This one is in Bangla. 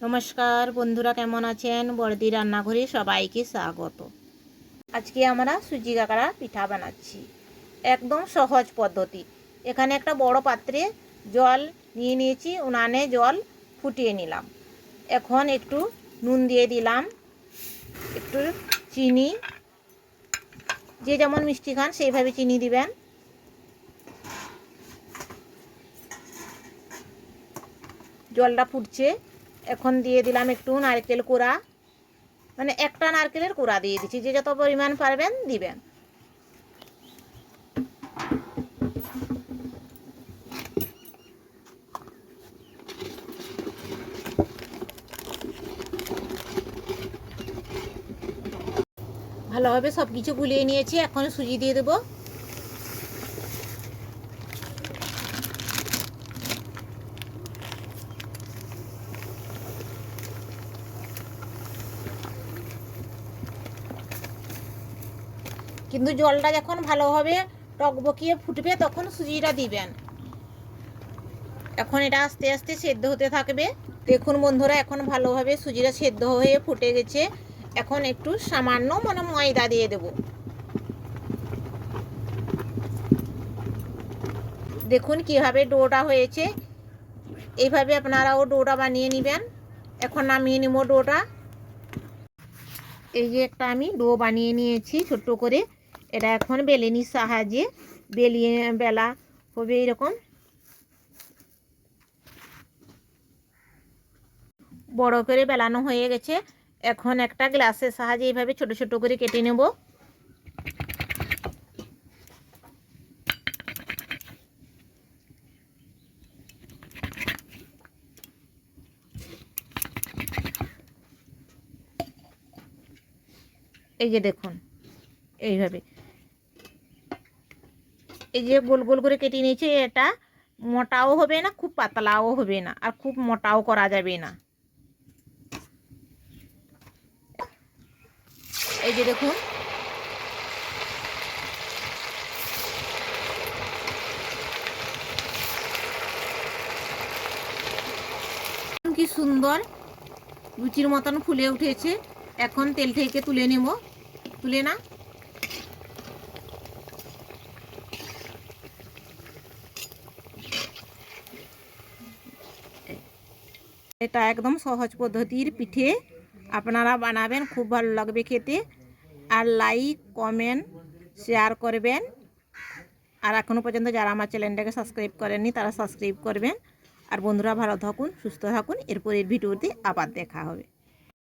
নমস্কার বন্ধুরা, কেমন আছেন? বড়দি রান্নাঘরে সবাইকে স্বাগত। আজকে আমরা সুজি কাকড়া পিঠা বানাচ্ছি, একদম সহজ পদ্ধতি। এখানে একটা বড় পাত্রে জল নিয়ে নিয়েছি, উনানে জল ফুটিয়ে নিলাম। এখন একটু নুন দিয়ে দিলাম, একটু চিনি, যে যেমন মিষ্টি খান সেইভাবে চিনি দিবেন। জলটা ফুটছে, এখন দিয়ে দিলাম একটু নারকেল কোড়া, মানে একটা নারকেলের কোড়া দিয়ে দিচ্ছি, যে যত পরিমাণ পারবেন দিবেন। ভালোভাবে সব কিছু গুলিয়ে নিয়েছি, এখন সুজি দিয়ে দেবো। কিন্তু জলটা যখন ভালোভাবে টকবকিয়ে ফুটবে তখন সুজিটা দিবেন। এখন এটা আস্তে আস্তে সেদ্ধ হতে থাকবে। দেখুন বন্ধুরা, এখন ভালোভাবে সুজিটা সেদ্ধ হয়ে ফুটে গেছে। এখন একটু সামান্য ময়দা দিয়ে দেব। দেখুন কিভাবে ডোটা হয়েছে, এইভাবে আপনারাও ডোটা বানিয়ে নেবেন। এখন নামিয়ে নেব ডোটা। এই যে একটা আমি ডো বানিয়ে নিয়েছি ছোট্ট করে, এটা এখন বেলেনির সাহায্যে বেলিয়ে বেলা হবে। এরকম বড় করে বেলানো হয়ে গেছে। এখন একটা গ্লাসের সাহায্যে এইভাবে ছোট ছোট করে কেটে নেব। এই যে দেখুন, এইভাবে এই যে গোল গোল করে কেটে নিয়েছি। এটা মোটাও হবে না, খুব পাতলাও হবে না, আর খুব মোটাও করা যাবে না। এই যে দেখুন, কি সুন্দর লুচির মতন ফুলে উঠেছে। এখন তেল থেকে তুলে নেব। তুলে না, এটা একদম সহজ পদ্ধতির পিঠে, আপনারা বানাবেন, খুব ভালো লাগবে খেতে। আর লাইক কমেন্ট শেয়ার করবেন। আর এখনও পর্যন্ত যারা আমার চ্যানেলটাকে সাবস্ক্রাইব করেননি তারা সাবস্ক্রাইব করবেন। আর বন্ধুরা ভালো থাকুন, সুস্থ থাকুন। এরপরের ভিডিওতে আবার দেখা হবে।